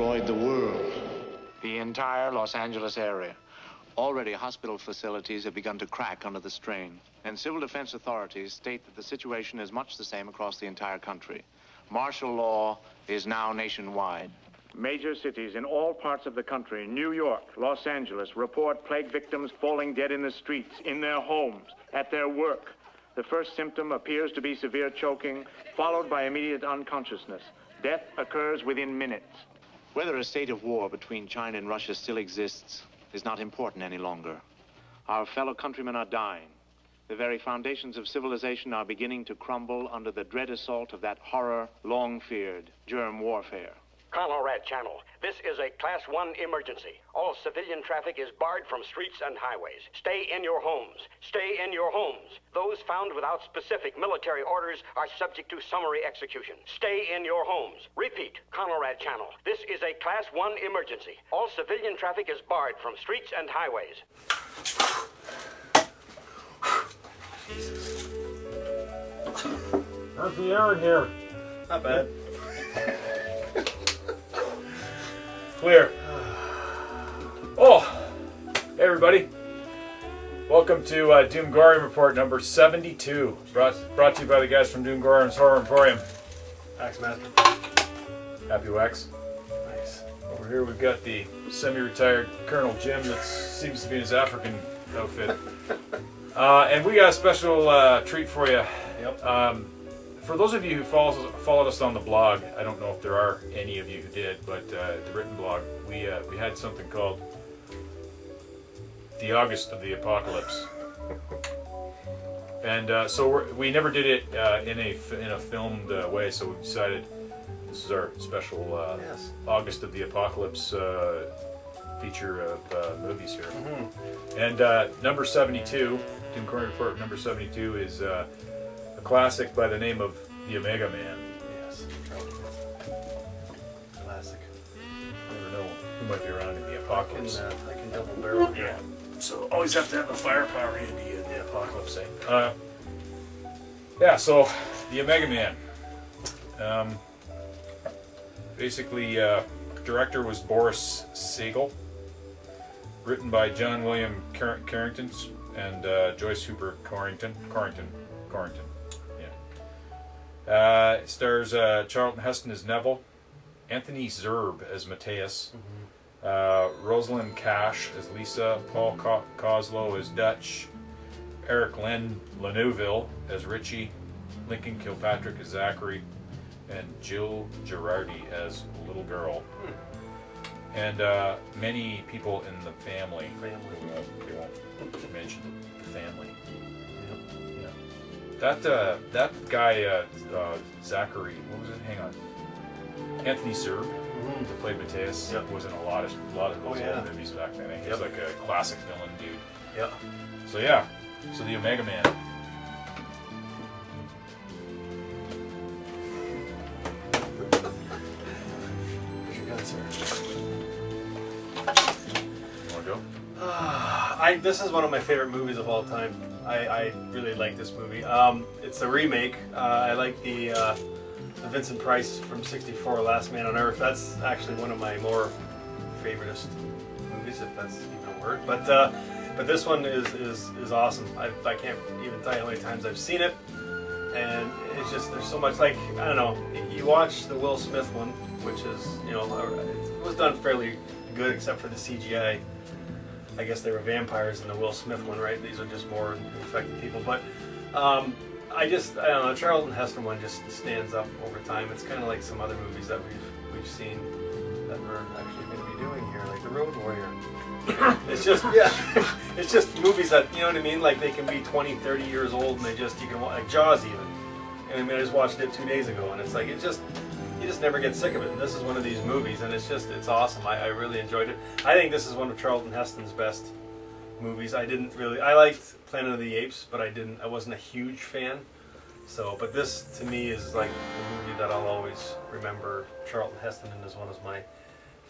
destroyed the world. The entire Los Angeles area. Already hospital facilities have begun to crack under the strain, and civil defense authorities state that the situation is much the same across the entire country. Martial law is now nationwide. Major cities in all parts of the country, New York, Los Angeles, report plague victims falling dead in the streets, in their homes, at their work. The first symptom appears to be severe choking, followed by immediate unconsciousness. Death occurs within minutes. Whether a state of war between China and Russia still exists is not important any longer. Our fellow countrymen are dying. The very foundations of civilization are beginning to crumble under the dread assault of that horror long feared, germ warfare. Conrad Channel, this is a Class 1 emergency. All civilian traffic is barred from streets and highways. Stay in your homes. Stay in your homes. Those found without specific military orders are subject to summary execution. Stay in your homes. Repeat, Conrad Channel, this is a Class 1 emergency. All civilian traffic is barred from streets and highways. How's the air in here? Not bad. Clear. Oh, hey everybody. Welcome to Doomgoryum Report number 72. Brought to you by the guys from Doomgoryum's Horror Emporium. Axemaster. Happy Wax. Nice. Over here we've got the semi-retired Colonel Jim that seems to be in his African outfit. And we got a special treat for you. Yep. For those of you who followed us on the blog, I don't know if there are any of you who did, but the written blog, we had something called the August of the Apocalypse, and so we never did it in a filmed way. So we decided this is our special Yes. August of the Apocalypse feature of movies here. Mm-hmm. And number 72, Doomgoryum Report number 72 is. A classic by the name of The Omega Man. Yes. Classic. Never know who might be around in the apocalypse. I can double barrel. Yeah. So always have to have the firepower handy in the apocalypse. Eh? Yeah. So The Omega Man. Basically, director was Boris Sagal. Written by John William Carrington and Joyce Hooper Corrington. It stars Charlton Heston as Neville, Anthony Zerbe as Matthias, Rosalind Cash as Lisa, Paul Coslow as Dutch, Eric Lenouville as Richie, Lincoln Kilpatrick as Zachary, and Jill Girardi as Little Girl. And many people in the family. They won't mention the family. That guy, Zachary, what was it? Hang on. Anthony Zerbe, who played Matthias, was in a lot of those old movies back then. He was like a classic villain dude. Yeah. So the Omega Man. Where's your gun, sir? You want to go? This is one of my favorite movies of all time. I really like this movie. It's a remake. I like the Vincent Price from '64, Last Man on Earth. That's actually one of my more favoritist movies, if that's even a word. But this one is awesome. I can't even tell you how many times I've seen it, and it's just there's so much. Like, I don't know. You watch the Will Smith one, which is it was done fairly good except for the CGI. I guess they were vampires in the Will Smith one, right? These are just more infected people. But I don't know, the Charlton Heston one just stands up over time. It's kind of like some other movies that we've seen that we're actually going to be doing here, like The Road Warrior. It's just, it's just movies that, you know what I mean? Like they can be 20, 30 years old and you can watch, like Jaws even. And I mean, I just watched it 2 days ago and it's like, you just never get sick of it. And this is one of these movies and it's awesome. I really enjoyed it. I think this is one of Charlton Heston's best movies. I liked Planet of the Apes, but I wasn't a huge fan. But this to me is like the movie that I'll always remember Charlton Heston in as one of my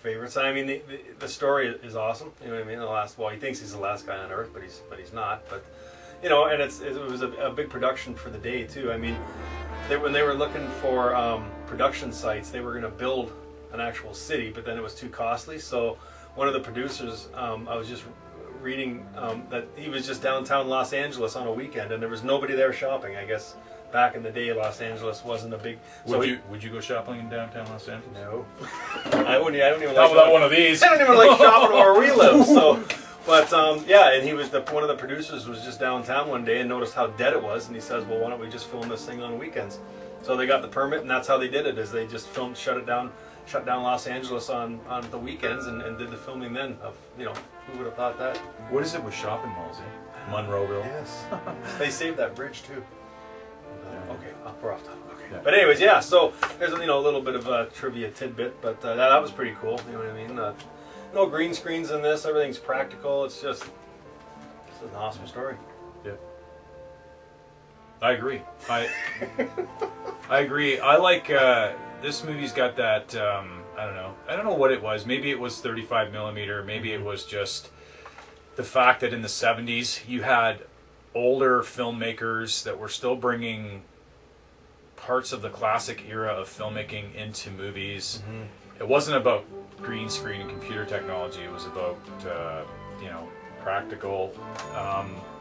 favorites. I mean, the story is awesome. You know what I mean? He thinks he's the last guy on Earth, but he's not. But and it was a big production for the day too. I mean, when they were looking for production sites, they were going to build an actual city, but then it was too costly. So one of the producers, I was just reading that he was just downtown Los Angeles on a weekend, and there was nobody there shopping. I guess back in the day, Los Angeles wasn't a big. Would you go shopping in downtown Los Angeles? No, I don't even like. Not without one of these. I don't even like shopping where we live. So, but yeah, and he was one of the producers was just downtown one day and noticed how dead it was, and he says, "Well, why don't we just film this thing on weekends?" So they got the permit, and that's how they did it. Is they just shut down Los Angeles on the weekends, and did the filming then. Of who would have thought that? What is it with shopping malls, eh? Monroeville. Yes, they saved that bridge too. Okay, we're off topic. Okay. Yeah. But anyways, yeah. So there's a little bit of a trivia tidbit, but that was pretty cool. You know what I mean? No green screens in this. Everything's practical. It's just an awesome story. Yeah. I agree. I agree. I like this movie's got that. I don't know what it was. Maybe it was 35 millimeter. Maybe it was just the fact that in the 70s you had older filmmakers that were still bringing parts of the classic era of filmmaking into movies. Mm-hmm. It wasn't about green screen and computer technology. It was about practical.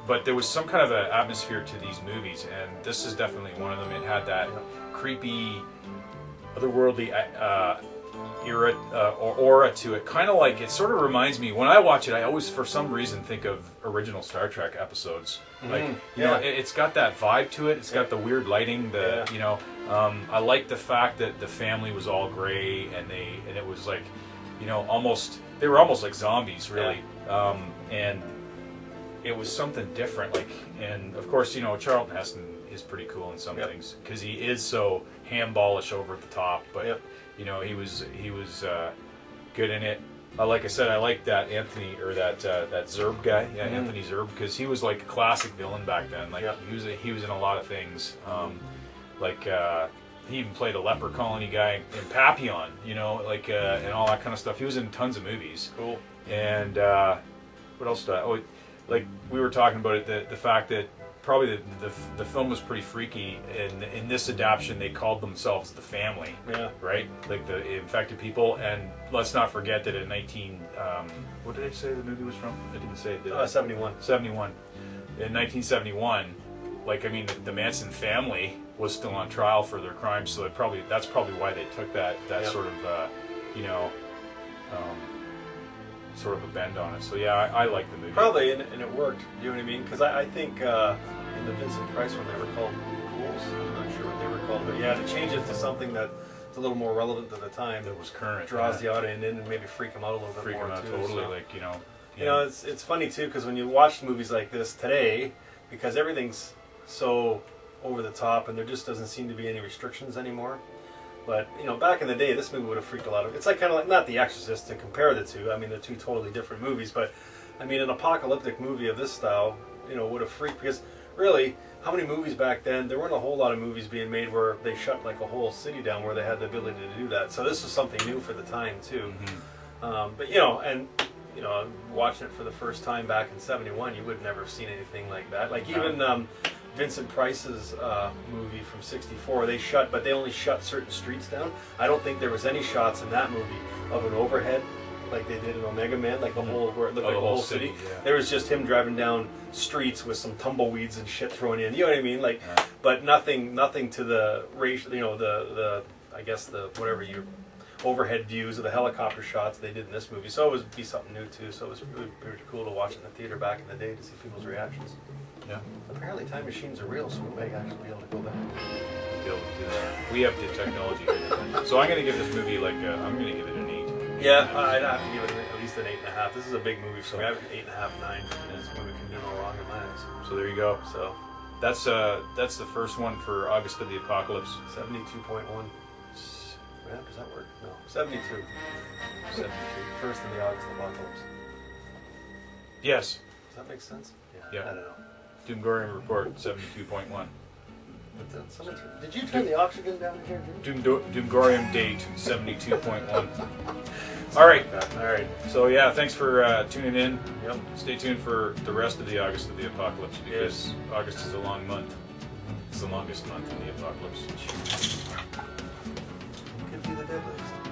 But there was some kind of an atmosphere to these movies, and this is definitely one of them. It had that creepy, otherworldly era or aura to it. Kind of like, it sort of reminds me, when I watch it, I always, for some reason, think of original Star Trek episodes. Mm-hmm. Like, you know, it's got that vibe to it. It's got the weird lighting. I like the fact that the family was all gray, and it was like, they were almost like zombies, really. Yeah. And it was something different. Like, and of course, Charlton Heston is pretty cool in some things because he is so handballish over the top, but he was good in it. Like I said, I like that Anthony, or that Zerb guy, Anthony Zerb, because he was like a classic villain back then. Like he was in a lot of things. He even played a leper colony guy in Papillon, and all that kind of stuff. He was in tons of movies. Cool. And what else did like we were talking about it, the fact that probably the film was pretty freaky, and in this adaptation they called themselves the Family. Yeah. Right? Like the infected people, and let's not forget that in what did I say the movie was from? I didn't say it, did I? 71. 71. In 1971, the Manson family was still on trial for their crimes, so that's probably why they took that sort of sort of a bend on it. So yeah, I like the movie. Probably, and it worked. You know what I mean? Because I think in the Vincent Price one they were called ghouls. I'm not sure what they were called, but to change it to something that's a little more relevant to the time, that was current, draws the audience in and maybe freak them out a little bit more too. Totally, so, it's funny too, because when you watch movies like this today, because everything's so over the top and there just doesn't seem to be any restrictions anymore. But back in the day, this movie would have freaked a lot of. It's like kind of like, not The Exorcist to compare the two. They're two totally different movies. But an apocalyptic movie of this style, would have freaked, because really, how many movies back then? There weren't a whole lot of movies being made where they shut like a whole city down where they had the ability to do that. So this was something new for the time too. Mm-hmm. Watching it for the first time back in '71, you would never have seen anything like that. Like even Vincent Price's movie from '64, but they only shut certain streets down. I don't think there was any shots in that movie of an overhead like they did in Omega Man, like the whole, where it looked like the whole city. Yeah. There was just him driving down streets with some tumbleweeds and shit thrown in. You know what I mean? Like, but nothing to the racial, the I guess the whatever your overhead views of the helicopter shots they did in this movie. So it would be something new too. So it was really pretty cool to watch in the theater back in the day to see people's reactions. Yeah. Apparently time machines are real, so we may actually be able to go back. Be able to do that. We have the technology here. So I'm going to give this movie I'm going to give it an 8. Yeah, I'd have to give it at least an 8.5. This is a big movie for me. I have an 8.5, 9. This movie can do no wrong in my eyes. So there you go. So that's the first one for August of the Apocalypse. 72.1. Yeah, does that work? No. 72. 72. First in the August Apocalypse. Yes. Does that make sense? Yeah. I don't know. Doomgoryum report 72.1. Did you turn the oxygen down here, Jim? Doomgoryum date 72.1. All right. So yeah, thanks for tuning in. Yep. Stay tuned for the rest of the August of the Apocalypse, because August is a long month. It's the longest month in the Apocalypse. Could be the deadliest.